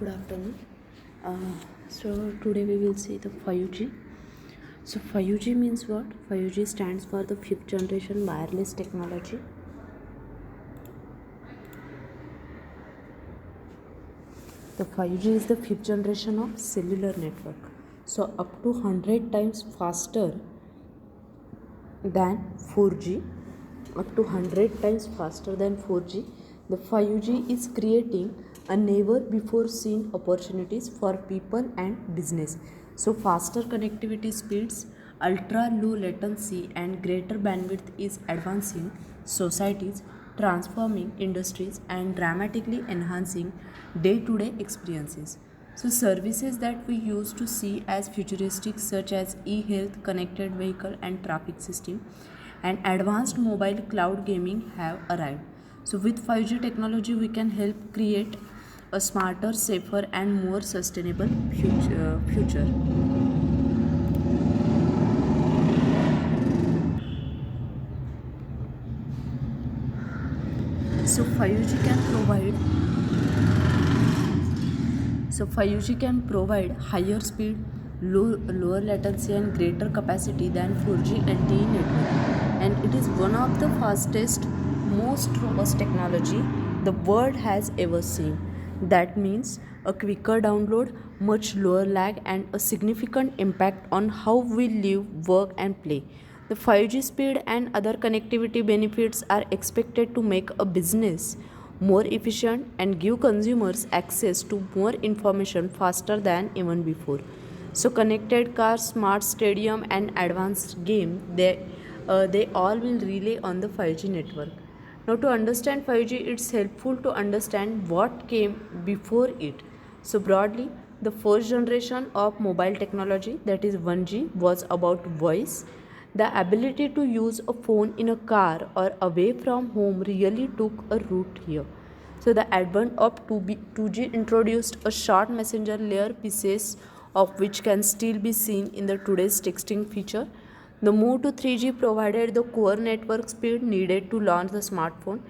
Good afternoon. So today we will see the 5G. So 5G means what? 5G stands for the fifth generation wireless technology. The 5G is the fifth generation of cellular network. So up to 100 times faster than 4G, up to 100 times faster than 4G, the 5G is creating a never before seen opportunities for people and business. So faster connectivity speeds, ultra low latency and greater bandwidth is advancing societies, transforming industries and dramatically enhancing day-to-day experiences. So services that we used to see as futuristic such as e-health, connected vehicle and traffic system and advanced mobile cloud gaming have arrived. So with 5G technology we can help create a smarter, safer and more sustainable future. So 5G can provide So 5G can provide higher speed, lower latency and greater capacity than 4G LTE network, and it is one of the fastest, most robust technology the world has ever seen. That means a quicker download, much lower lag and a significant impact on how we live, work and play. The 5G speed and other connectivity benefits are expected to make a business more efficient and give consumers access to more information faster than even before. So connected cars, smart stadium and advanced game, they all will rely on the 5G network. Now to understand 5G, it's helpful to understand what came before it. So broadly, the first generation of mobile technology, that is 1G, was about voice. The ability to use a phone in a car or away from home really took a root here. So the advent of 2G introduced a short messenger layer pieces of which can still be seen in the today's texting feature. The move to 3G provided the core network speed needed to launch the smartphone.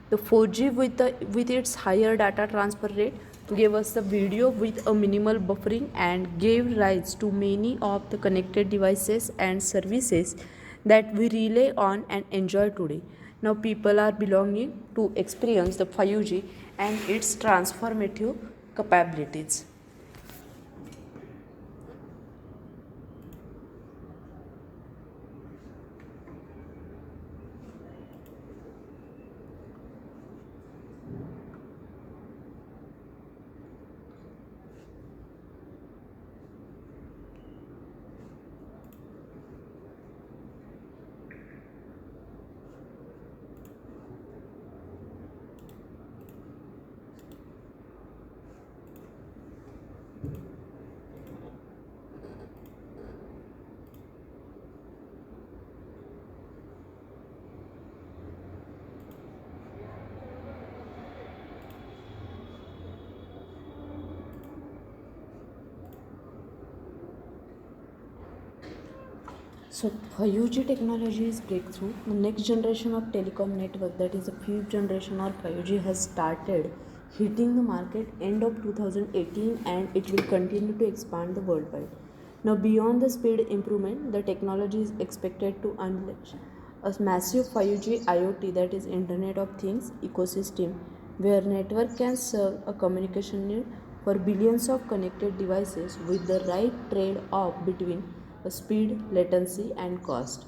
The 4G with its higher data transfer rate gave us the video with a minimal buffering and gave rise to many of the connected devices and services that we rely on and enjoy today. Now people are belonging to experience the 5G and its transformative capabilities. So 5G technology is breakthrough. The next generation of telecom network, that is the fifth generation or 5G, has started hitting the market end of 2018 and it will continue to expand the worldwide. Now beyond the speed improvement, the technology is expected to unleash a massive 5G IoT, that is Internet of Things ecosystem, where network can serve a communication need for billions of connected devices with the right trade-off between speed, latency and cost.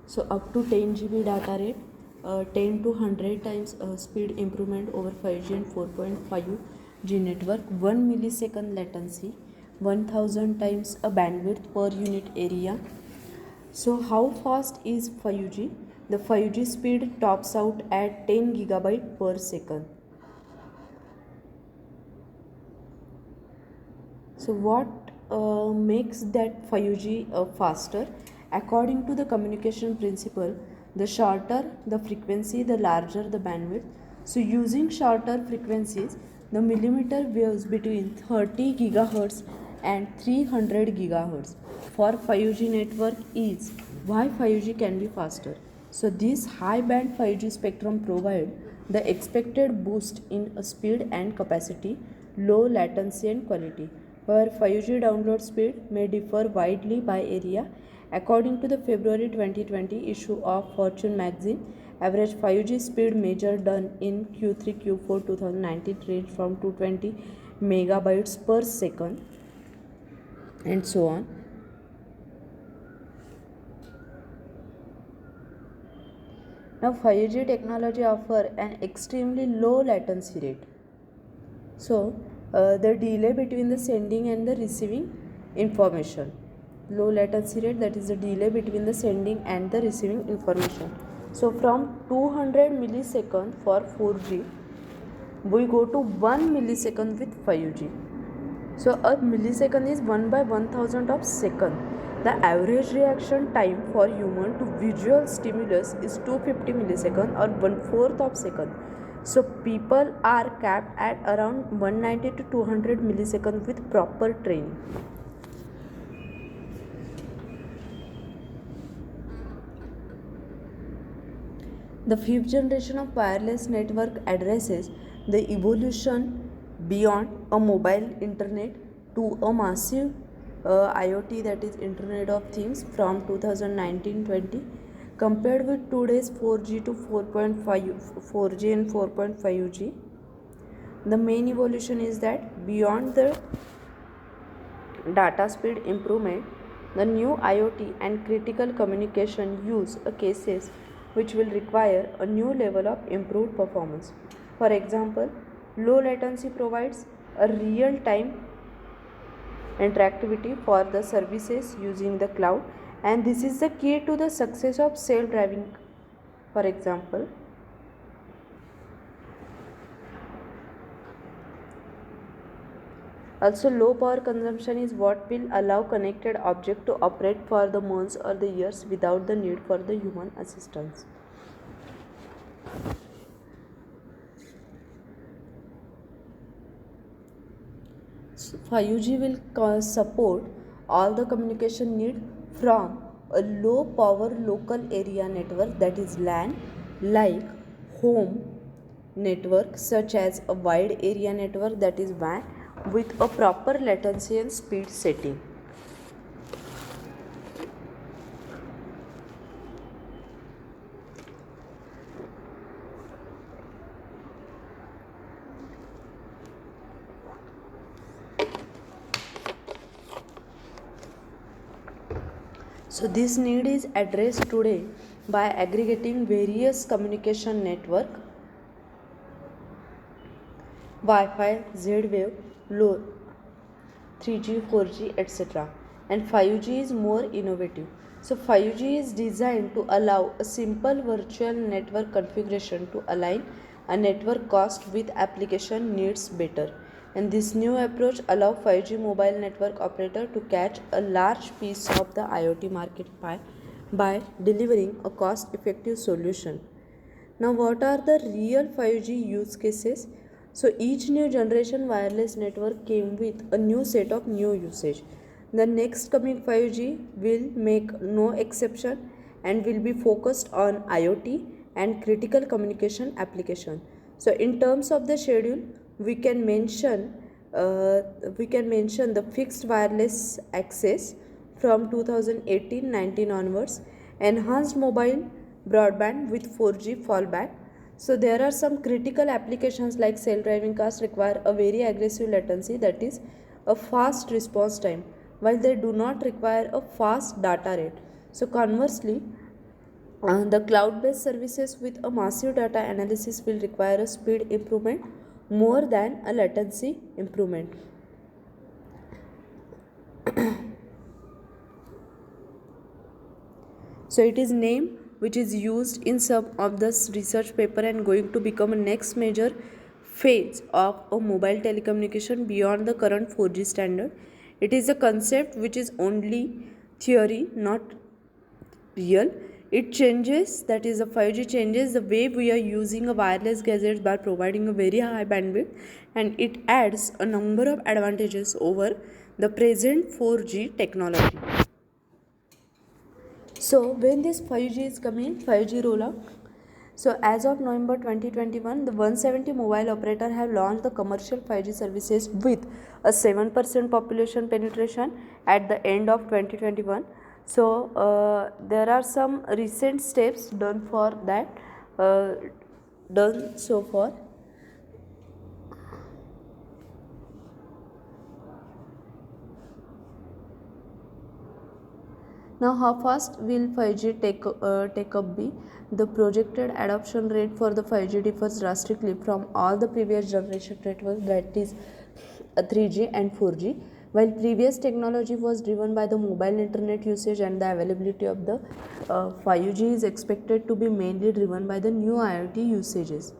So up to 10 GB data rate, 10 to 100 times speed improvement over 5G and 4.5G network, 1 millisecond latency, 1000 times a bandwidth per unit area. So how fast is 5G? The 5G speed tops out at 10 gigabyte per second. So what makes that 5G faster? According to the communication principle, the shorter the frequency, the larger the bandwidth. So using shorter frequencies, the millimeter waves between 30 gigahertz and 300 gigahertz for 5G network is why 5G can be faster. So this high band 5G spectrum provide the expected boost in speed and capacity, low latency and quality. Where 5G download speed may differ widely by area. According to the February 2020 issue of Fortune magazine, average 5G speed measured done in Q3 Q4 2019 range from 220 megabytes per second and so on. Now 5G technology offer an extremely low latency rate. So the delay between the sending and the receiving information. Low latency rate, that is the delay between the sending and the receiving information. So from 200 millisecond for 4G, we go to 1 millisecond with 5G. So a millisecond is 1 by 1000 of second. The average reaction time for human to visual stimulus is 250 millisecond or 1/4 of second. So people are capped at around 190 to 200 millisecond with proper training. The fifth generation of wireless network addresses the evolution beyond a mobile internet to a massive IoT, that is Internet of Things, from 2019-20. Compared with today's 4G to 4.5 and 4.5G, the main evolution is that beyond the data speed improvement, the new IoT and critical communication use cases which will require a new level of improved performance. For example, low latency provides a real-time interactivity for the services using the cloud, and this is the key to the success of self-driving. For example, also low power consumption is what will allow connected object to operate for the months or the years without the need for the human assistance. So 5G will support all the communication need from a low power local area network, that is LAN, like home network, such as a wide area network, that is WAN, with a proper latency and speed setting. So this need is addressed today by aggregating various communication network, Wi-Fi, Z-Wave, low 3G, 4G, etc. And 5G is more innovative. So 5G is designed to allow a simple virtual network configuration to align a network cost with application needs better. And this new approach allows 5G mobile network operator to catch a large piece of the IoT market pie by delivering a cost-effective solution. Now, what are the real 5G use cases? So each new generation wireless network came with a new set of new usage. The next coming 5G will make no exception and will be focused on IoT and critical communication application. So in terms of the schedule, we can mention the fixed wireless access from 2018-19 onwards, enhanced mobile broadband with 4G fallback. So there are some critical applications like self-driving cars require a very aggressive latency, that is a fast response time, while they do not require a fast data rate. So conversely, the cloud-based services with a massive data analysis will require a speed improvement more than a latency improvement. So it is name which is used in some of the research paper and going to become a next major phase of a mobile telecommunication beyond the current 4G standard. It is a concept which is only theory, not real. It changes, that is the 5G changes the way we are using a wireless gadget by providing a very high bandwidth, and it adds a number of advantages over the present 4G technology. So when this 5G is coming, 5G rollout. So as of November 2021, the 170 mobile operator have launched the commercial 5G services with a 7% population penetration at the end of 2021. So there are some recent steps done for that, done so far. Now, how fast will 5G take up be? The projected adoption rate for the 5G differs drastically from all the previous generation networks, that is 3G and 4G. While previous technology was driven by the mobile internet usage and the availability of the 5G is expected to be mainly driven by the new IoT usages.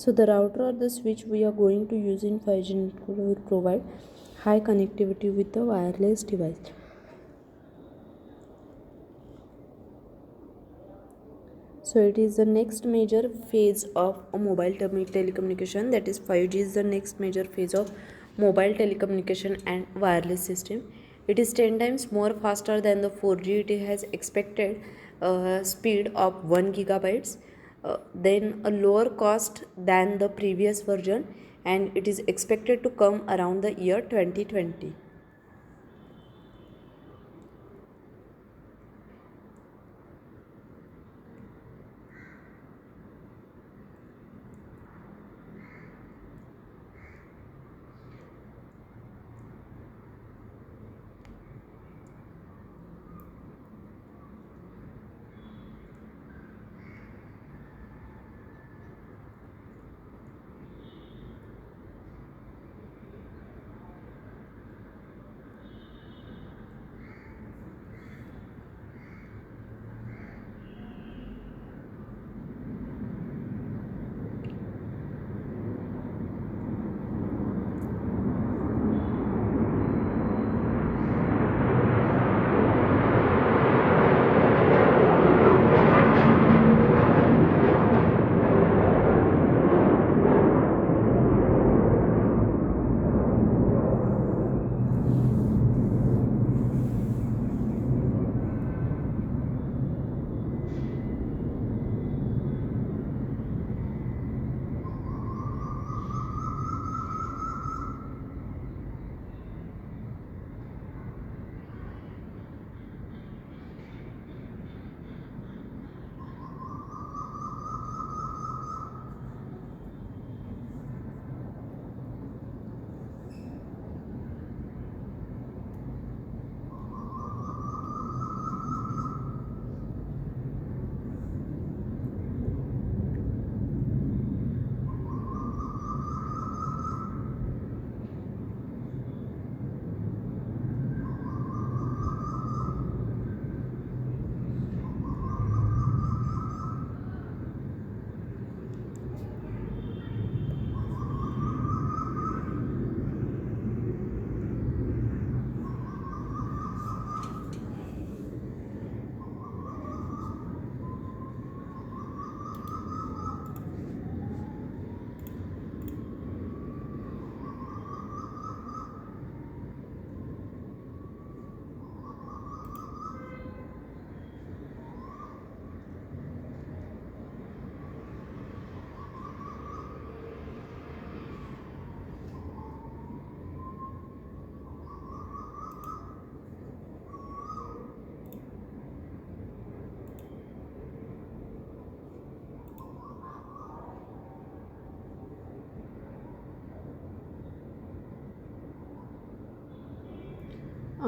So the router or the switch we are going to use in 5G network will provide high connectivity with the wireless device. So it is the next major phase of a mobile telecommunication, that is 5G is the next major phase of mobile telecommunication and wireless system. It is 10 times more faster than the 4G. It has expected speed of 1 gigabytes, then a lower cost than the previous version, and it is expected to come around the year 2020.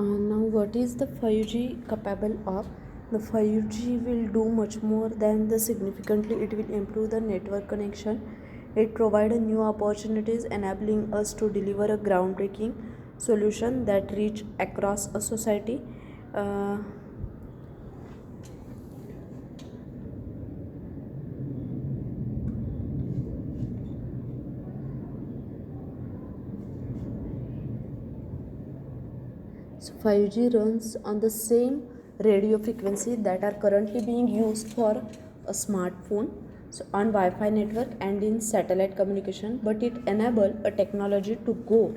Now, what is the 5G capable of? The 5G will do much more than the significantly. It will improve the network connection. It provides new opportunities, enabling us to deliver a groundbreaking solution that reach across a society. Uh, So 5G runs on the same radio frequency that are currently being used for a smartphone, so on Wi-Fi network and in satellite communication, but it enable a technology to go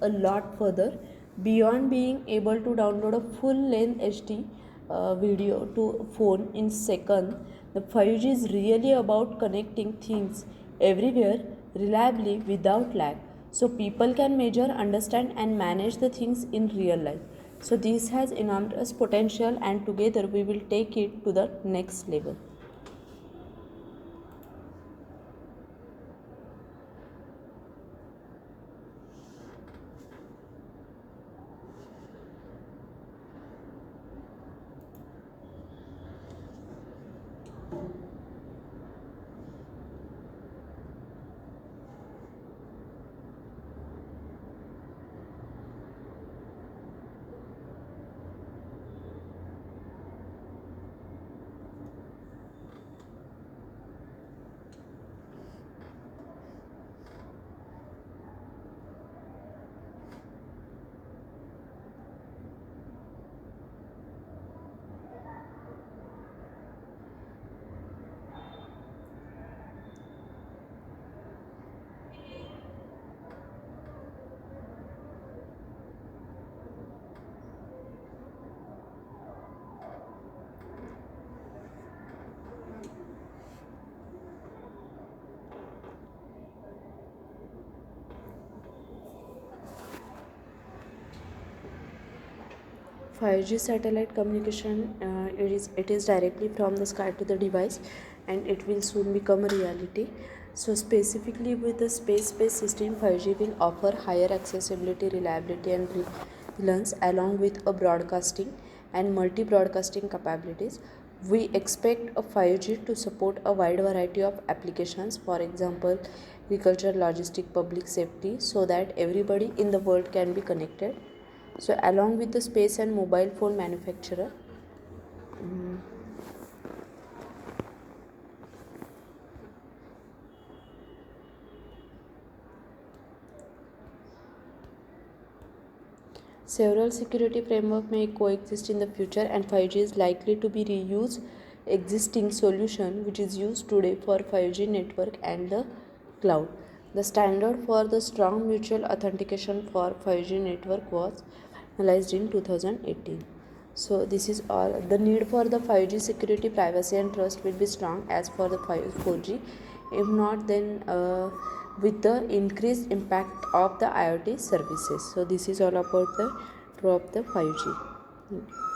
a lot further beyond being able to download a full-length HD video to phone in second. The 5G is really about connecting things everywhere reliably without lag, so people can measure, understand and manage the things in real life. So this has enormous potential, and together we will take it to the next level. 5G satellite communication, it is directly from the sky to the device, and it will soon become a reality. So specifically with the space-based system, 5G will offer higher accessibility, reliability and relevance along with a broadcasting and multi-broadcasting capabilities. We expect a 5G to support a wide variety of applications, for example agriculture, logistics, public safety, so that everybody in the world can be connected. So along with the space and mobile phone manufacturer, several security framework may coexist in the future, and 5G is likely to be reused existing solution which is used today for 5G network and the cloud. The standard for the strong mutual authentication for 5G network was finalized in 2018. So this is all. The need for the 5G security, privacy and trust will be strong as for the 4G. If not, then with the increased impact of the IoT services. So this is all about the role of the 5G.